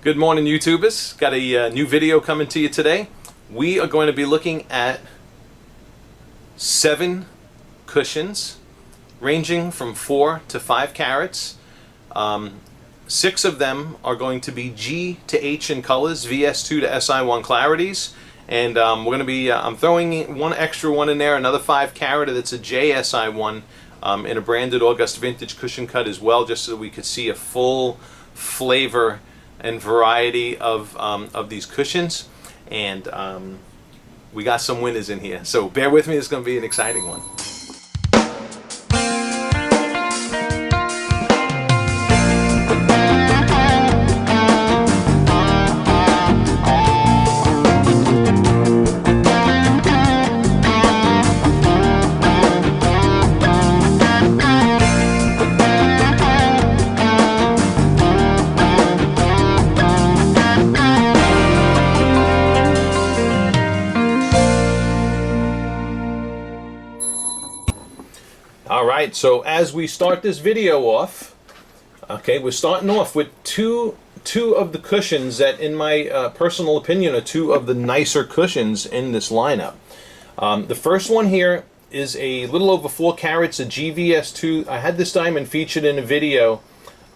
Good morning, YouTubers. Got a new video coming to you today. We are going to be looking at 7 cushions ranging from 4 to 5 carats. 6 of them are going to be G to H in colors, VS2-SI1 Clarities. And we're going to be, I'm throwing one extra one in there, another 5 carat that's a JSI1 in a branded August vintage cushion cut as well, just so we could see a full flavor and variety of these cushions. And we got some winners in here, so bear with me. It's going to be an exciting one. Alright, so as we start this video off, okay, we're starting off with two of the cushions that, in my personal opinion, are 2 of the nicer cushions in this lineup. The first one here is a little over 4 carats, a GVS2. I had this diamond featured in a video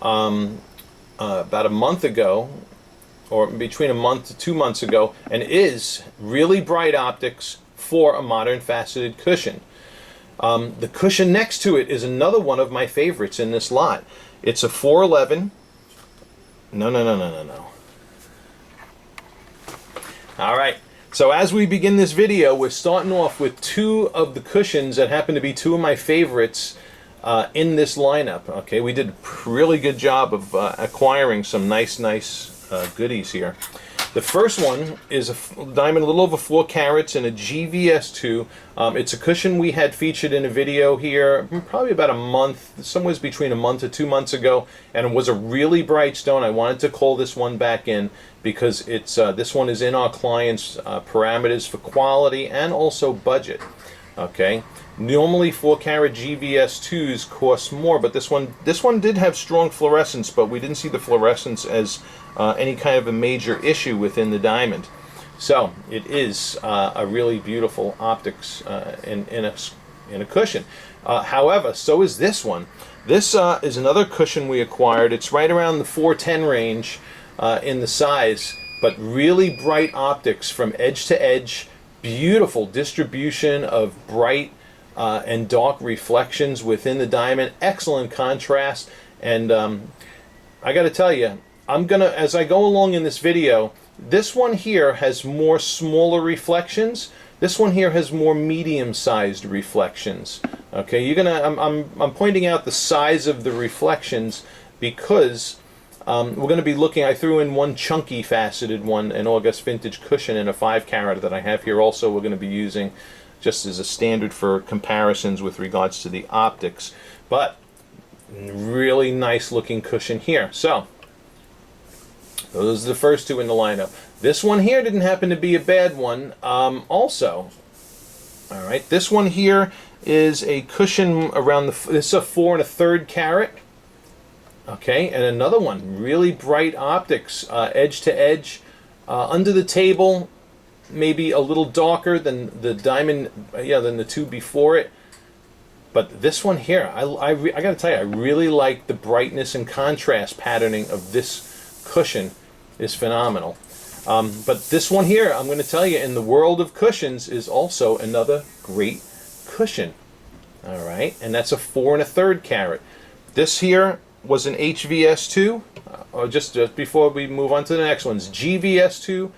about a month ago, or between a month to 2 months ago, and it is really bright optics for a modern faceted cushion. The cushion next to it is another one of my favorites in this lot. It's a 411. No. Alright, so as we begin this video, we're starting off with 2 of the cushions that happen to be 2 of my favorites in this lineup. Okay, we did a really good job of acquiring some nice goodies here. The first one is a diamond a little over 4 carats and a GVS2. It's a cushion we had featured in a video here probably about a month, somewhere between a month to 2 months ago, and it was a really bright stone. I wanted to call this one back in because it's this one is in our client's parameters for quality and also budget. Okay, normally 4 carat GVS2s cost more, but this one did have strong fluorescence, but we didn't see the fluorescence as any kind of a major issue within the diamond. So it is a really beautiful optics in a cushion. However, so is this one. This is another cushion we acquired. It's right around the 410 range in the size, but really bright optics from edge to edge. Beautiful distribution of bright and dark reflections within the diamond. Excellent contrast. And I got to tell you, as I go along in this video, this one here has more smaller reflections. This one here has more medium-sized reflections. Okay, I'm pointing out the size of the reflections because we're going to be looking. I threw in one chunky faceted one, an August vintage cushion in a 5 carat that I have here. Also, we're going to be using just as a standard for comparisons with regards to the optics. But really nice looking cushion here. So those are the first 2 in the lineup. This one here didn't happen to be a bad one also. Alright, this one here is a cushion around this is a 4 1/3 carat. Okay, and another one, really bright optics, edge to edge, under the table, maybe a little darker than the diamond, than the 2 before it. But this one here, I got to tell you, I really like the brightness and contrast patterning of this cushion. Is phenomenal. But this one here, I'm going to tell you, in the world of cushions, is also another great cushion. All right, and that's a 4 1/3 carat. This here was an HVS2. Just before we move on to the next ones, GVS2,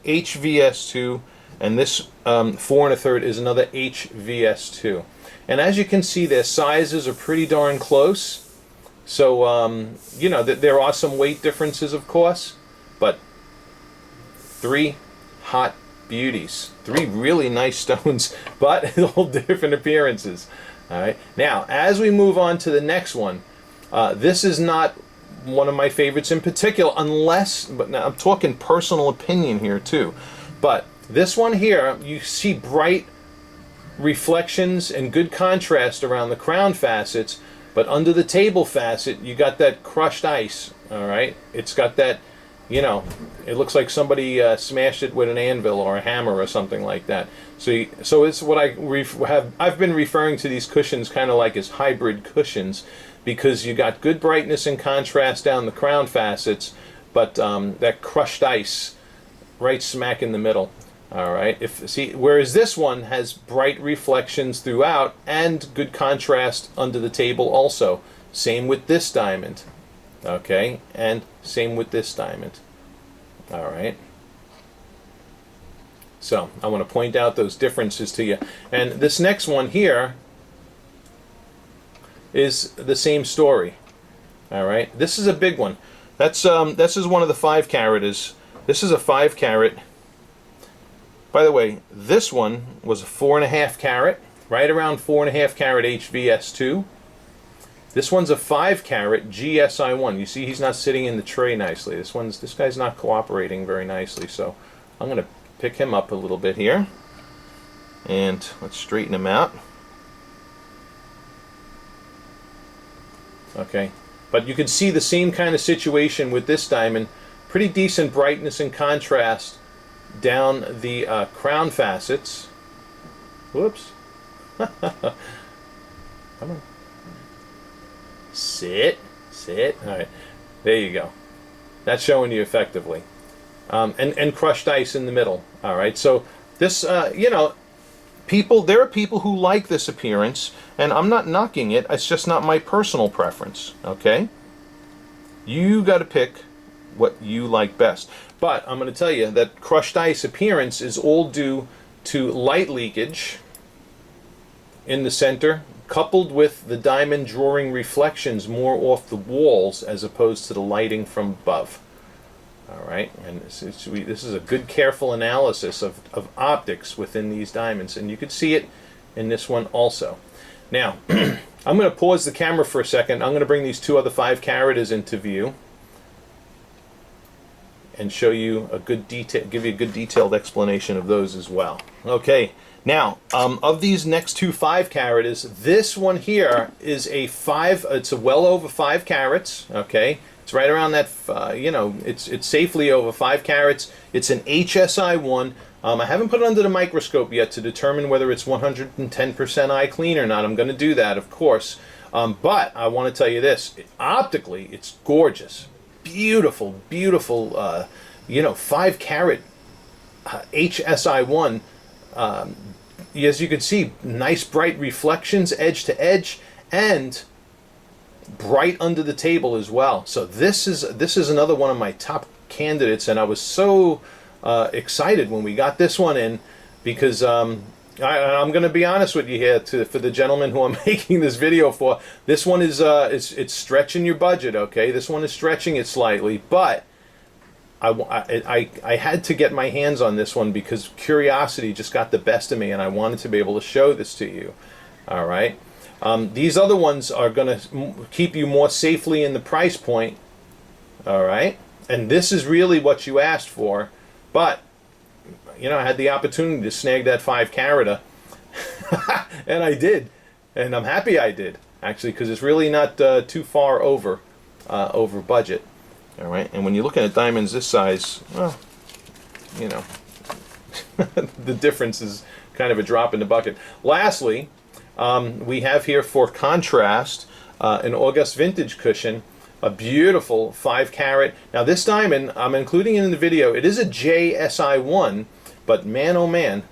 HVS2, and this 4 1/3 is another HVS2. And as you can see, their sizes are pretty darn close. So there are some weight differences, of course, but 3 hot beauties, 3 really nice stones, but all different appearances. All right. Now, as we move on to the next one, this is not one of my favorites in particular, but now I'm talking personal opinion here too. But this one here, you see bright reflections and good contrast around the crown facets, but under the table facet you got that crushed ice. All right, it's got that you know, it looks like somebody smashed it with an anvil or a hammer or something like that. So it's what I've been referring to these cushions kind of like as hybrid cushions, because you got good brightness and contrast down the crown facets, but that crushed ice right smack in the middle. All right. Whereas this one has bright reflections throughout and good contrast under the table also. Same with this diamond. Okay, and same with this diamond. All right. So I want to point out those differences to you. And this next one here is the same story. All right. This is a big one. This is one of the 5 caraters. This is a 5 carat. By the way, this one was a 4.5 carat, right around 4.5 carat HVS2. This one's a 5 carat GSI1. You see he's not sitting in the tray nicely. This guy's not cooperating very nicely, so I'm going to pick him up a little bit here. And let's straighten him out. Okay, but you can see the same kind of situation with this diamond. Pretty decent brightness and contrast down the crown facets. Whoops. Come on. Sit. All right, there you go. That's showing you effectively, and crushed ice in the middle. All right, so this, you know, there are people who like this appearance, and I'm not knocking it. It's just not my personal preference. Okay, you got to pick what you like best. But I'm going to tell you that crushed ice appearance is all due to light leakage in the center, coupled with the diamond drawing reflections more off the walls as opposed to the lighting from above. All right, and this is a good, careful analysis of optics within these diamonds, and you can see it in this one also. Now, I'm going to pause the camera for a second. I'm going to bring these 2 other 5 caraters into view and show you give you a good detailed explanation of those as well. Okay. Now, of these next 2 5 caraters, this one here is a 5. It's a well over 5 carats. Okay, it's right around that. You know, it's safely over 5 carats. It's an HSI1. I haven't put it under the microscope yet to determine whether it's 110% eye clean or not. I'm going to do that, of course. But I want to tell you this: optically, it's gorgeous, beautiful, beautiful. You know, 5 carat HSI1. As you can see, nice bright reflections edge to edge, and bright under the table as well. So this is another one of my top candidates, and I was so excited when we got this one in, because I'm going to be honest with you here, for the gentleman who I'm making this video for, this one is it's stretching your budget. Okay, this one is stretching it slightly, but I had to get my hands on this one because curiosity just got the best of me, and I wanted to be able to show this to you. All right. These other ones are going to keep you more safely in the price point. All right. And this is really what you asked for. But, you know, I had the opportunity to snag that 5 carata. And I did. And I'm happy I did, actually, because it's really not too far over budget. All right, and when you're looking at diamonds this size, well, you know, the difference is kind of a drop in the bucket. Lastly, we have here, for contrast, an August vintage cushion, a beautiful 5 carat. Now this diamond, I'm including it in the video. It is a JSI1, but man, oh man,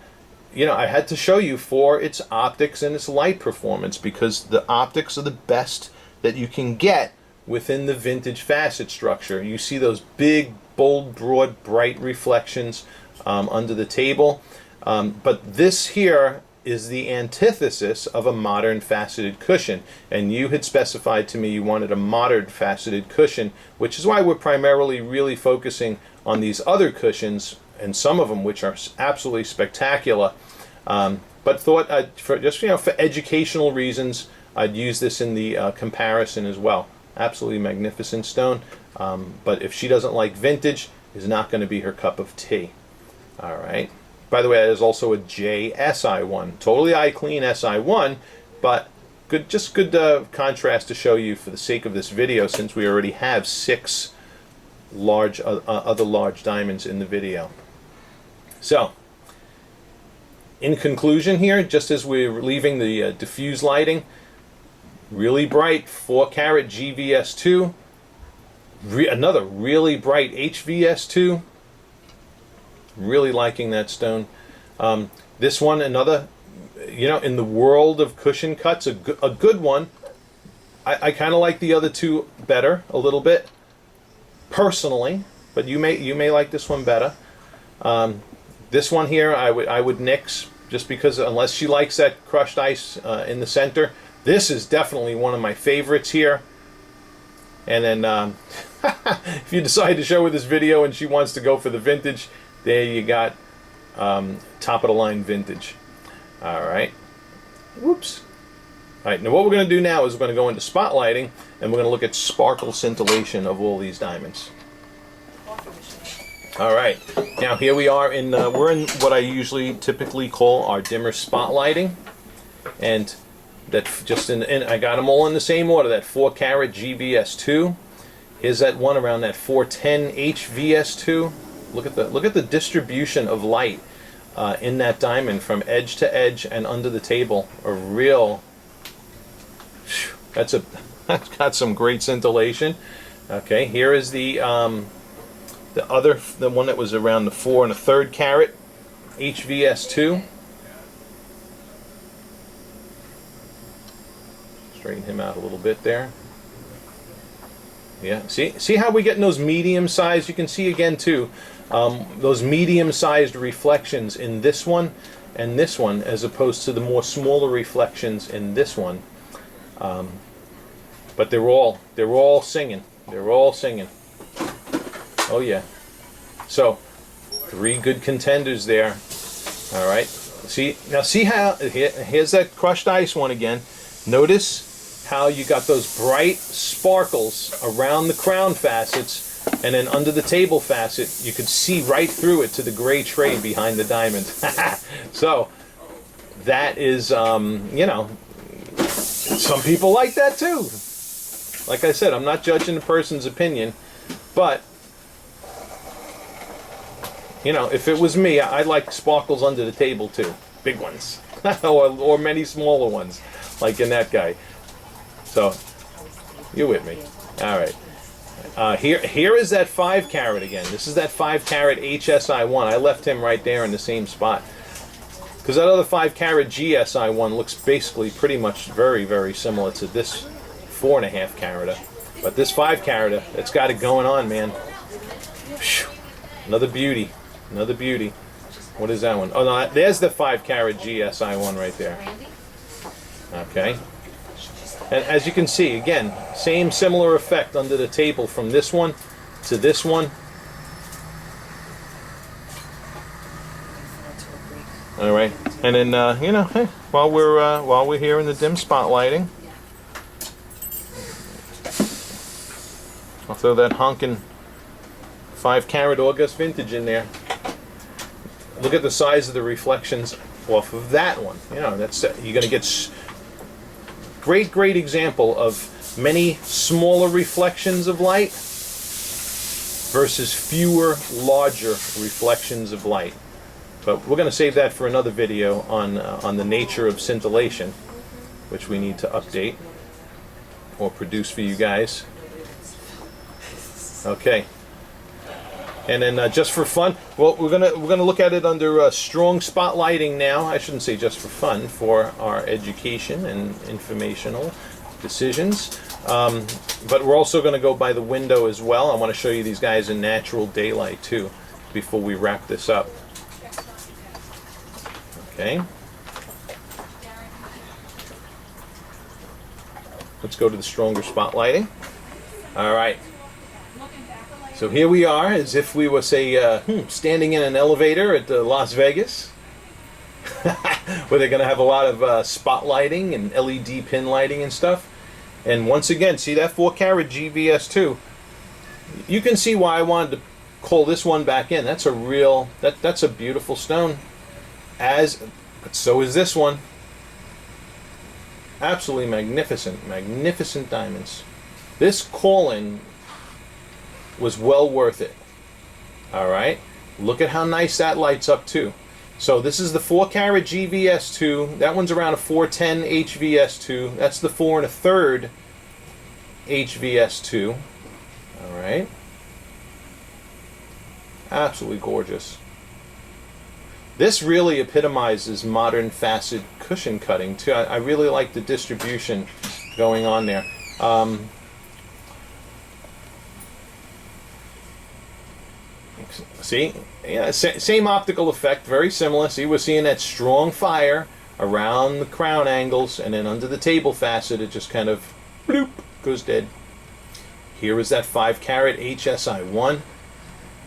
you know, I had to show you for its optics and its light performance, because the optics are the best that you can get within the vintage facet structure. You see those big, bold, broad, bright reflections under the table. But this here is the antithesis of a modern faceted cushion. And you had specified to me you wanted a modern faceted cushion, which is why we're primarily really focusing on these other cushions, and some of them which are absolutely spectacular. But thought for educational reasons, I'd use this in the comparison as well. Absolutely magnificent stone, but if she doesn't like vintage, is not going to be her cup of tea. All right. By the way, there's also a JSI1, totally eye clean SI1, but good contrast to show you for the sake of this video, since we already have 6 other large diamonds in the video. So, in conclusion here, just as we're leaving the diffuse lighting, really bright 4 carat GVS2, another really bright HVS2, really liking that stone. This one, another, in the world of cushion cuts, a good one. I kind of like the other two better a little bit, personally, but you may like this one better. This one here, I would nix, just because unless she likes that crushed ice in the center. This is definitely one of my favorites here. And then if you decide to show her this video and she wants to go for the vintage, there you got top of the line vintage. All right. Whoops. All right, now what we're going to do now is we're going to go into spotlighting, and we're going to look at sparkle scintillation of all these diamonds. All right, now here we are we're in what I typically call our dimmer spotlighting, and that I got them all in the same order. That 4 carat GVS2. Here's that one around that 410 HVS2. Look at the distribution of light in that diamond from edge to edge and under the table. A real, that's got some great scintillation. Okay, here is the one that was around the 4 1/3 carat HVS2. Straighten him out a little bit there. Yeah, see how we get in those medium sized, you can see again too, those medium sized reflections in this one and this one, as opposed to the more smaller reflections in this one. But they're all singing. They're all singing. Oh yeah. So 3 good contenders there. All right. See how here's that crushed ice one again. Notice how you got those bright sparkles around the crown facets, and then under the table facet you could see right through it to the gray tray behind the diamond. So that is some people like that too. Like I said, I'm not judging the person's opinion, but if it was me, I'd like sparkles under the table too, big ones, or many smaller ones, like in that guy. So, you with me? All right. Here is that 5 carat again. This is that 5 carat HSI1. I left him right there in the same spot, because that other 5 carat GSI1 looks basically pretty much very, very similar to this 4 1/2 carat. But this 5 carat, it's got it going on, man. Whew. Another beauty. Another beauty. What is that one? Oh no, there's the 5 carat GSI1 right there. Okay. And as you can see, again, similar effect under the table from this one to this one. All right, and then hey, while we're here in the dim spotlighting, I'll throw that honkin' 5 carat August vintage in there. Look at the size of the reflections off of that one. That's you're gonna get great example of many smaller reflections of light versus fewer larger reflections of light. But we're going to save that for another video on the nature of scintillation, which we need to update or produce for you guys. Okay. And then just for fun, well, we're gonna look at it under strong spotlighting now. I shouldn't say just for fun, for our education and informational decisions. But we're also going to go by the window as well. I want to show you these guys in natural daylight too, before we wrap this up. Okay. Let's go to the stronger spotlighting. All right. So here we are, as if we were, say, standing in an elevator at Las Vegas, where they're going to have a lot of spotlighting and LED pin lighting and stuff. And once again, see that 4 carat GVS2? You can see why I wanted to call this one back in. That's a real, that's a beautiful stone. But so is this one. Absolutely magnificent diamonds. This calling was well worth it. All right, look at how nice that lights up too. So this is the 4 carat GVS2. That one's around a 410 HVS2. That's the 4 1/3 HVS2. All right, absolutely gorgeous. This really epitomizes modern facet cushion cutting too. I really like the distribution going on there. See, yeah, same optical effect, very similar. See, we're seeing that strong fire around the crown angles, and then under the table facet, it just kind of bloop, goes dead. Here is that 5 carat HSI1.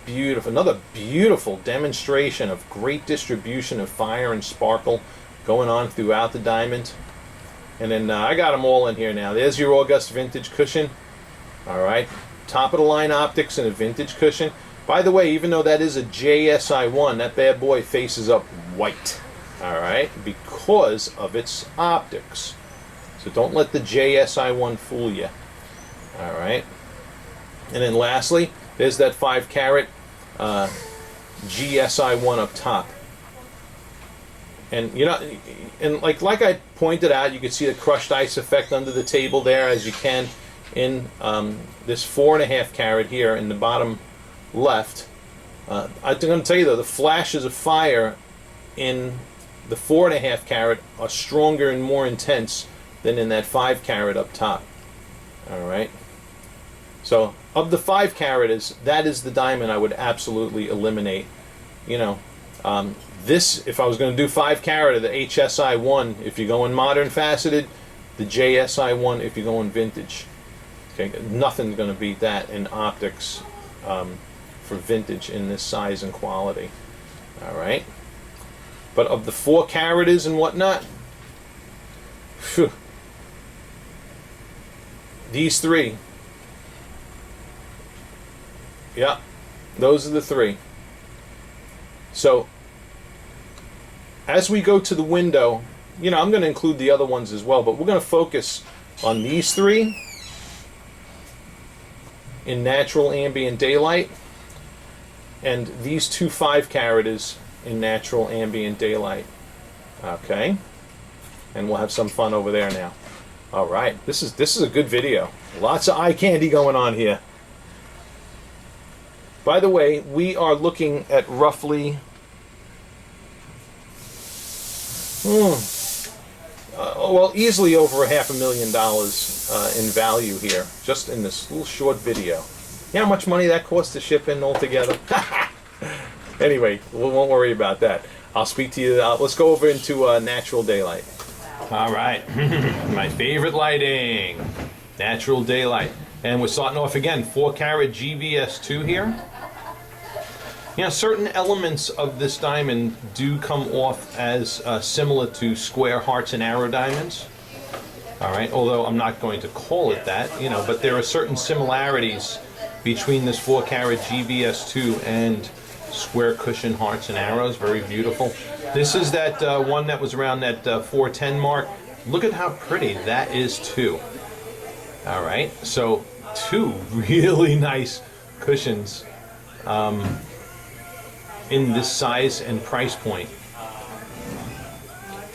Beautiful, another beautiful demonstration of great distribution of fire and sparkle going on throughout the diamond. And then I got them all in here now. There's your August vintage cushion. All right, top of the line optics and a vintage cushion. By the way, even though that is a JSI1, that bad boy faces up white. All right, because of its optics. So don't let the JSI1 fool you. All right, and then lastly, there's that 5 carat GSI1 up top. And you know, and like I pointed out, you can see the crushed ice effect under the table there, as you can in this 4 1/2 carat here in the bottom left. I'm going to tell you though, the flashes of fire in the 4 1/2 carat are stronger and more intense than in that 5 carat up top. All right. So of the 5 carat, that is the diamond I would absolutely eliminate. You know, this, if I was going to do 5 carat of the HSI1, if you go in modern faceted, the JSI1 if you go in vintage. Okay, nothing's going to beat that in optics for vintage in this size and quality. All right, but of the 4 caraters and whatnot, phew, these 3. Yeah, those are the 3. So as we go to the window, you know, I'm going to include the other ones as well, but we're going to focus on these 3 in natural ambient daylight, and these 2 5 caraters in natural ambient daylight. Okay, and we'll have some fun over there now. All right, this is a good video. Lots of eye candy going on here. By the way, we are looking at roughly well, easily over $500,000 in value here, just in this little short video. You know how much money that costs to ship in altogether? Anyway, we won't worry about that. I'll speak to you. Let's go over into natural daylight. All right, my favorite lighting, natural daylight. And we're starting off again, 4 carat GVS2 here. You know, certain elements of this diamond do come off as similar to square hearts and arrow diamonds. All right, although I'm not going to call it that, you know, but there are certain similarities between this 4 carat GVS2 and square cushion hearts and arrows. Very beautiful. This is that one that was around that 410 mark. Look at how pretty that is too. All right, so 2 really nice cushions in this size and price point.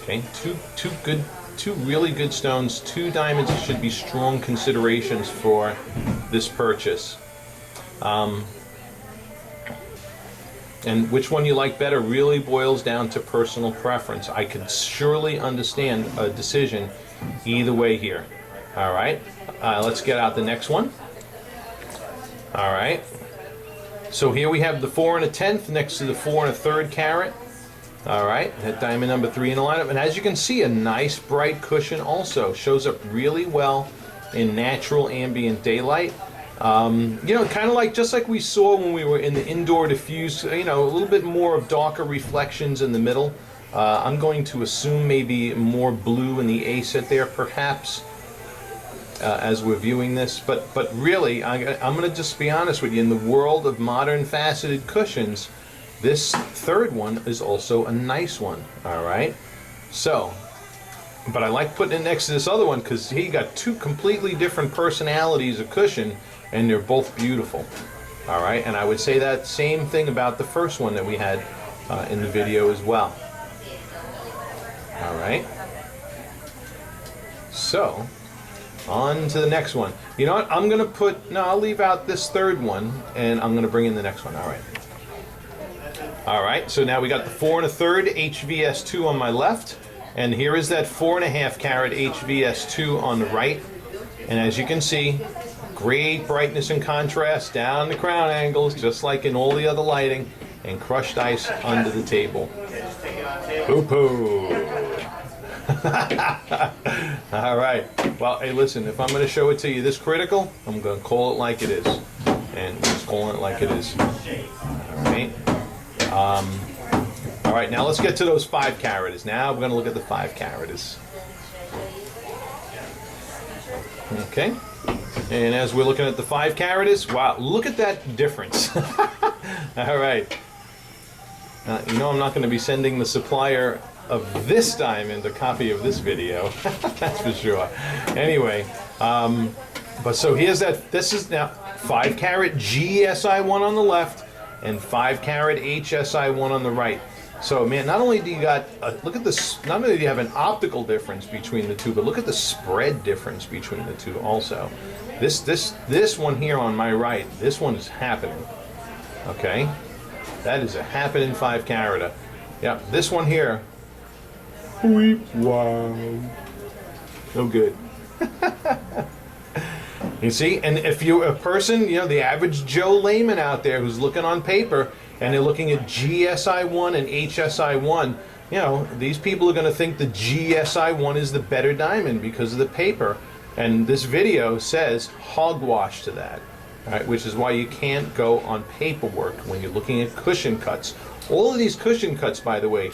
Okay, two really good stones, 2 diamonds that should be strong considerations for this purchase. And which one you like better really boils down to personal preference. I could surely understand a decision either way here. All right, let's get out the next one. All right, so here we have the 4 1/10 next to the 4 1/3 carat. All right, that diamond number 3 in the lineup, and as you can see, a nice bright cushion also shows up really well in natural ambient daylight. You know, kind of like just like we saw when we were in the indoor diffuse. You know, a little bit more of darker reflections in the middle. I'm going to assume maybe more blue in the aset there, perhaps. As we're viewing this, but really, I'm going to just be honest with you. In the world of modern faceted cushions, this 3rd one is also a nice one. All right, so, but I like putting it next to this other one because he got 2 completely different personalities of cushion, and they're both beautiful. All right, and I would say that same thing about the first one that we had in the video as well. All right. So, on to the next one. You know what? I'm going to put, no, I'll leave out this third one, and I'm going to bring in the next one. All right. All right, so now we got the 4 1/3 HVS2 on my left, and here is that 4 1/2 carat HVS2 on the right. And as you can see, great brightness and contrast down the crown angles, just like in all the other lighting, and crushed ice under the table. Poo-poo. All right. Well, hey, listen, if I'm going to show it to you this critical, I'm going to call it like it is. And just calling it like it is. All right. All right, now let's get to those 5 caraters. Now we're going to look at the 5 caraters. Okay. And as we're looking at the 5 caraters, wow, look at that difference. All right. You know I'm not going to be sending the supplier of this diamond a copy of this video. That's for sure. Anyway, but so here's that. This is now 5 carat GSI1 on the left and 5 carat HSI1 on the right. So man, not only do you got look at this. Not only do you have an optical difference between the two, but look at the spread difference between the two also. This one here on my right, this one is happening. Okay, that is a happening 5 carat. Yeah, this one here. Wow. No good. You see, and if you're a person, you know, the average Joe layman out there who's looking on paper and they're looking at GSI1 and HSI1, you know, these people are going to think the GSI1 is the better diamond because of the paper. And this video says hogwash to that, right? Which is why you can't go on paperwork when you're looking at cushion cuts. All of these cushion cuts, by the way,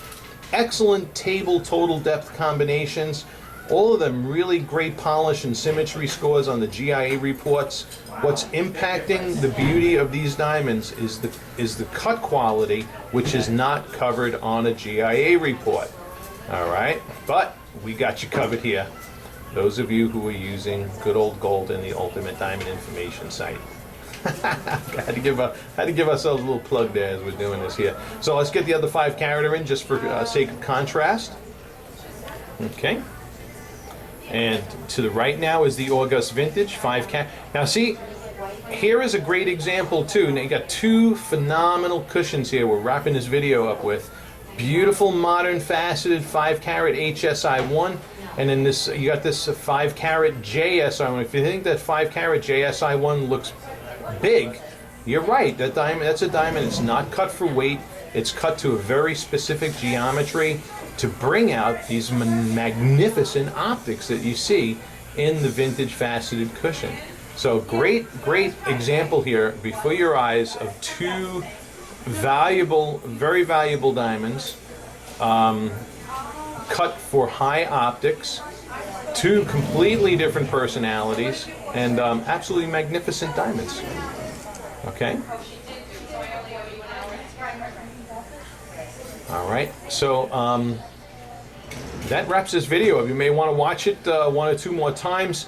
excellent table total depth combinations. All of them really great polish and symmetry scores on the GIA reports. What's impacting the beauty of these diamonds is the cut quality, which is not covered on a GIA report. All right, but we got you covered here. Those of you who are using good old gold in the Ultimate Diamond Information site. had to give ourselves a little plug there as we're doing this here. So let's get the other 5 carat in just for sake of contrast. Okay. And to the right now is the August Vintage 5 carat. Now see, here is a great example too. Now you got 2 phenomenal cushions here we're wrapping this video up with. Beautiful modern faceted 5 carat HSI1, and then this you got this 5 carat JSI1. If you think that 5 carat JSI1 looks big, you're right. That diamond, that's a diamond. It's not cut for weight. It's cut to a very specific geometry to bring out these magnificent optics that you see in the vintage faceted cushion. So great example here before your eyes of 2 valuable, very valuable diamonds cut for high optics, 2 completely different personalities, and absolutely magnificent diamonds. Okay. All right, so that wraps this video up. You may want to watch it 1 or 2 more times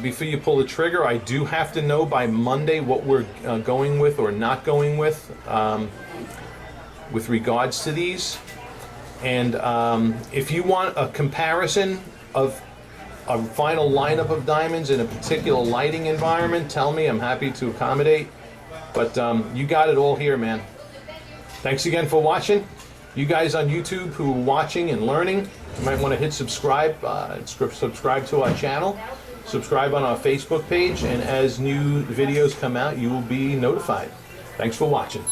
before you pull the trigger. I do have to know by Monday what we're going with or not going with regards to these. And if you want a comparison of a final lineup of diamonds in a particular lighting environment, tell me. I'm happy to accommodate. But you got it all here, man. Thanks again for watching. You guys on YouTube who are watching and learning, you might want to hit subscribe, subscribe to our channel, subscribe on our Facebook page, and as new videos come out, you will be notified. Thanks for watching.